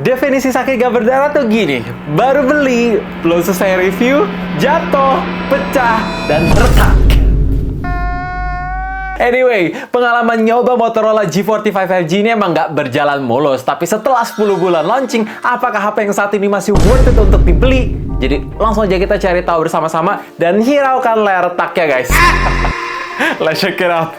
Definisi sakit gak berdarah tuh gini, baru beli, belum selesai review, jatuh, pecah, dan retak. Anyway, pengalaman nyoba Motorola G45 5G ini emang nggak berjalan mulus. Tapi setelah 10 bulan launching, apakah HP yang saat ini masih worth it untuk dibeli? Jadi langsung aja kita cari tahu bersama-sama dan hiraukan layar retaknya guys. Let's check it out.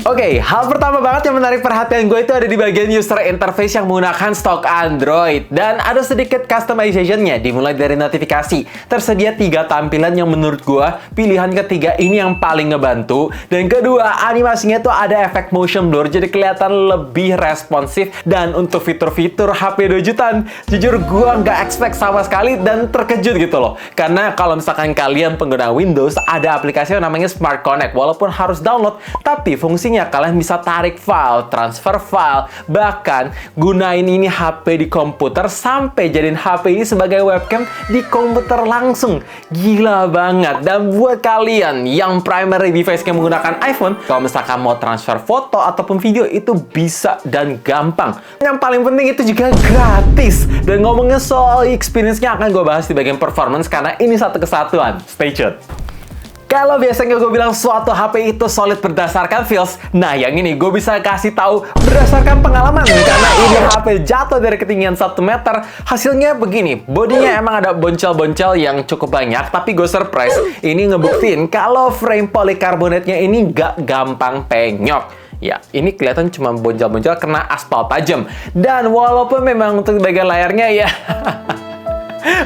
Oke, hal pertama banget yang menarik perhatian gue itu ada di bagian user interface yang menggunakan stok Android. Dan ada sedikit customization-nya, dimulai dari notifikasi. Tersedia 3 tampilan yang menurut gue, pilihan ketiga ini yang paling ngebantu. Dan kedua, animasinya tuh ada efek motion blur, jadi kelihatan lebih responsif. Dan untuk fitur-fitur HP 2 jutaan, jujur gue nggak expect sama sekali dan terkejut gitu loh. Karena kalau misalkan kalian pengguna Windows, ada aplikasi yang namanya Smart Connect. Walaupun harus download, tapi fungsinya kalian bisa tarik file, transfer file, bahkan gunain ini HP di komputer sampai jadiin HP ini sebagai webcam di komputer langsung. Gila banget. Dan buat kalian yang primary device-nya menggunakan iPhone, kalau misalkan mau transfer foto ataupun video itu bisa dan gampang. Yang paling penting itu juga gratis. Dan ngomongin soal experience-nya akan gue bahas di bagian performance karena ini satu kesatuan. Stay tuned. Kalau biasanya gue bilang suatu HP itu solid berdasarkan feels, nah yang ini gue bisa kasih tahu berdasarkan pengalaman. Karena ini HP jatuh dari ketinggian 1 meter, hasilnya begini. Bodinya emang ada boncel-boncel yang cukup banyak, tapi gue surprise, ini ngebuktiin kalau frame polikarbonatnya ini gak gampang penyok. Ya, ini kelihatan cuma boncel-boncel kena aspal tajam. Dan walaupun memang untuk bagian layarnya ya...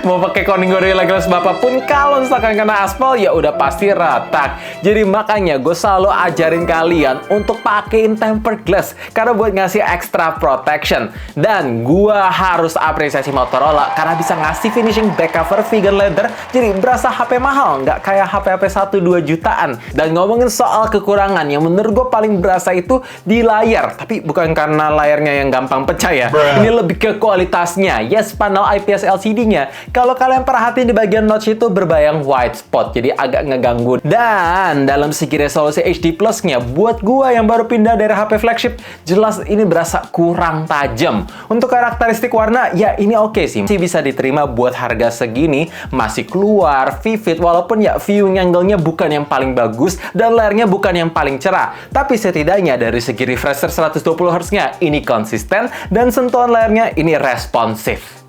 mau pakai Corning Gorilla Glass apapun, kalau misalkan kena aspal ya udah pasti retak. Jadi makanya gue selalu ajarin kalian untuk pakein tempered glass karena buat ngasih extra protection. Dan gue harus apresiasi Motorola karena bisa ngasih finishing back cover vegan leather, jadi berasa HP mahal, nggak kayak HP-HP 1-2 jutaan. Dan ngomongin soal kekurangan, yang menurut gue paling berasa itu di layar. Tapi bukan karena layarnya yang gampang pecah ya. Ini lebih ke kualitasnya. Yes, panel IPS LCD-nya. Kalau kalian perhatiin di bagian notch itu berbayang white spot, jadi agak ngeganggu. Dan dalam segi resolusi HD Plus-nya, buat gua yang baru pindah dari HP flagship, jelas ini berasa kurang tajam. Untuk karakteristik warna, ya ini oke sih. Masih bisa diterima buat harga segini, masih keluar, vivid, walaupun ya viewing angle-nya bukan yang paling bagus, dan layarnya bukan yang paling cerah. Tapi setidaknya dari segi refresh 120 Hz-nya, ini konsisten, dan sentuhan layarnya ini responsif.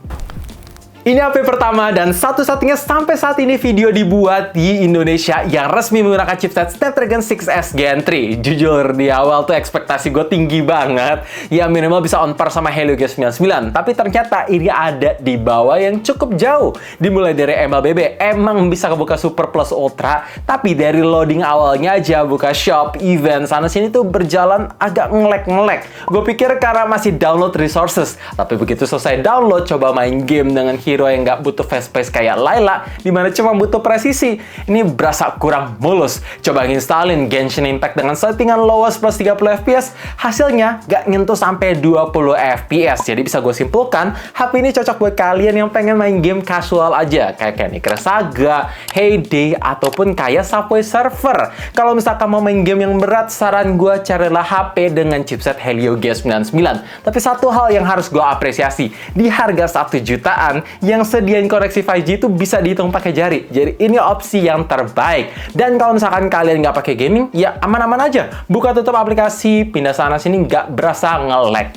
Ini HP pertama dan satu-satunya sampai saat ini video dibuat di Indonesia yang resmi menggunakan chipset Snapdragon 6S Gen 3. Jujur, di awal tuh ekspektasi gue tinggi banget. Ya minimal bisa on par sama Helio G99. Tapi ternyata ini ada di bawah yang cukup jauh. Dimulai dari MLBB, emang bisa kebuka Super Plus Ultra. Tapi dari loading awalnya aja, buka shop, event, sana-sini tuh berjalan agak ngelek-ngelek. Gue pikir karena masih download resources. Tapi begitu selesai download, coba main game dengan hero yang nggak butuh fast pace kayak Layla, dimana cuma butuh presisi, ini berasa kurang mulus. Coba nginstalin Genshin Impact dengan settingan lowest plus 30 fps, hasilnya nggak nyentuh sampai 20 fps. Jadi bisa gue simpulkan, HP ini cocok buat kalian yang pengen main game casual aja, kayak Candy Crush Saga, Hay Day, ataupun kayak Subway Surfer. Kalau misalkan mau main game yang berat, saran gue carilah HP dengan chipset Helio G99. Tapi satu hal yang harus gue apresiasi, di harga 1 jutaan, yang sediain koneksi 5G itu bisa dihitung pakai jari. Jadi ini opsi yang terbaik. Dan kalau misalkan kalian nggak pakai gaming, ya aman-aman aja. Buka tutup aplikasi, pindah sana sini nggak berasa nge-lag.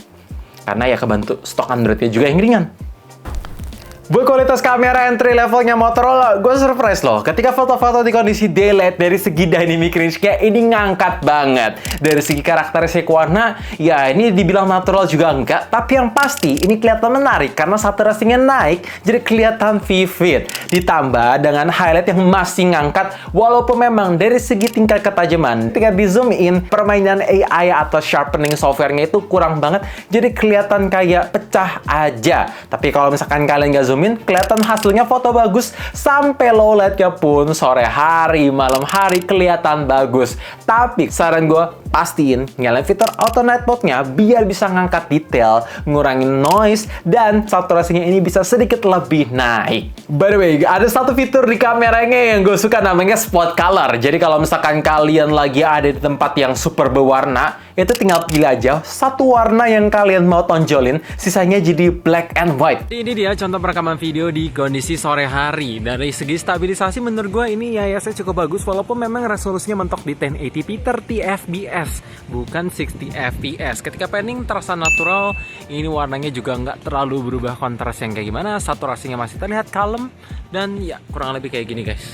Karena ya kebantu stok Android-nya juga yang ringan. Buat kualitas kamera entry levelnya Motorola, gue surprise loh. Ketika foto-foto di kondisi daylight, dari segi dynamic range-nya ini ngangkat banget. Dari segi karakteristik warna, ya ini dibilang natural juga enggak. Tapi yang pasti, ini kelihatan menarik karena saturasinya naik, jadi kelihatan vivid. Ditambah dengan highlight yang masih ngangkat, walaupun memang dari segi tingkat ketajaman, ketika di zoom in, permainan AI atau sharpening software-nya itu kurang banget, jadi kelihatan kayak pecah aja. Tapi kalau misalkan kalian nggak zoom in, kelihatan hasilnya foto bagus, sampai low light-nya pun sore hari, malam hari kelihatan bagus. Tapi saran gue, pastiin nyalain fitur auto night mode-nya biar bisa ngangkat detail, ngurangin noise, dan saturasinya ini bisa sedikit lebih naik. By the way, ada satu fitur di kameranya yang gue suka, namanya spot color. Jadi kalau misalkan kalian lagi ada di tempat yang super berwarna, itu tinggal pilih aja satu warna yang kalian mau tonjolin, sisanya jadi black and white. Ini dia contoh perekaman video di kondisi sore hari. Dari segi stabilisasi menurut gue ini IIS-nya cukup bagus, walaupun memang resolusinya mentok di 1080p 30 fps, bukan 60 fps. Ketika panning terasa natural, ini warnanya juga nggak terlalu berubah kontras yang kayak gimana, saturasinya masih terlihat kalem, dan ya kurang lebih kayak gini guys.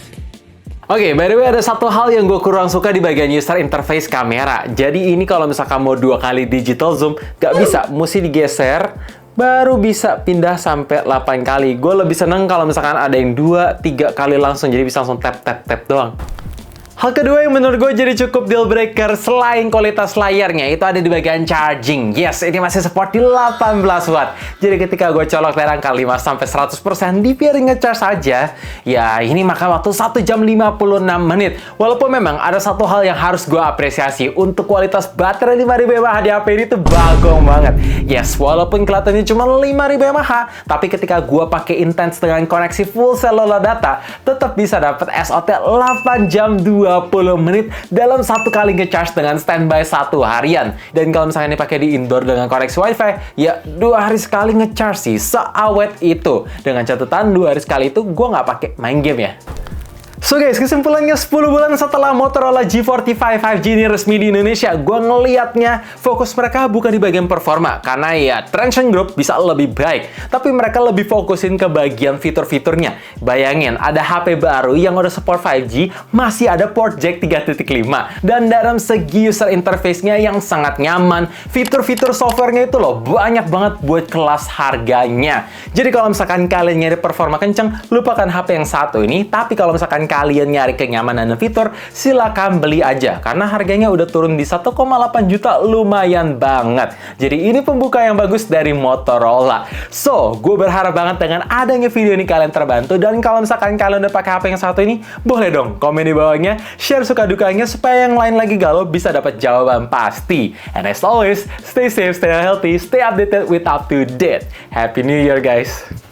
Oke, by the way ada satu hal yang gue kurang suka di bagian user interface kamera. Jadi ini kalau misalkan mau 2 kali digital zoom, gak bisa, mesti digeser, baru bisa pindah sampai 8 kali. Gue lebih seneng kalau misalkan ada yang 2-3 kali langsung, jadi bisa langsung tap doang. Hal kedua yang menurut gue jadi cukup deal breaker selain kualitas layarnya, itu ada di bagian charging. Yes, ini masih support di 18 watt. Jadi ketika gue colok dari angka 5-100% dibiarin ngecharge saja, ya ini makan waktu 1 jam 56 menit. Walaupun memang ada satu hal yang harus gue apresiasi, untuk kualitas baterai 5000 mAh di HP ini tuh bagong banget. Yes, walaupun kelihatannya cuma 5000 mAh, tapi ketika gue pakai intense dengan koneksi full cellular data, tetap bisa dapat SOT 8 jam 20 menit dalam satu kali ngecharge dengan standby 1 harian. Dan kalau misalnya dipakai di indoor dengan koneksi wifi, ya 2 hari sekali ngecharge sih, seawet itu. Dengan catatan 2 hari sekali itu gue nggak pakai main game ya. So guys, kesimpulannya 10 bulan setelah Motorola G45 5G ini resmi di Indonesia, gue ngelihatnya fokus mereka bukan di bagian performa, karena ya Transsion Group bisa lebih baik, tapi mereka lebih fokusin ke bagian fitur-fiturnya. Bayangin, ada HP baru yang udah support 5G, masih ada port jack 3.5, dan dalam segi user interface-nya yang sangat nyaman, fitur-fitur software-nya itu loh banyak banget buat kelas harganya. Jadi kalau misalkan kalian nyari performa kenceng, lupakan HP yang satu ini, tapi kalau misalkan kalian nyari kenyamanan dan fitur, silakan beli aja karena harganya udah turun di 1,8 juta, lumayan banget. Jadi ini pembuka yang bagus dari Motorola. So, gue berharap banget dengan adanya video ini kalian terbantu, dan kalau misalkan kalian udah pakai HP yang satu ini, boleh dong komen di bawahnya, share suka dukanya supaya yang lain lagi galau bisa dapat jawaban pasti. And as always, stay safe, stay healthy, stay updated with up to date. Happy New Year guys!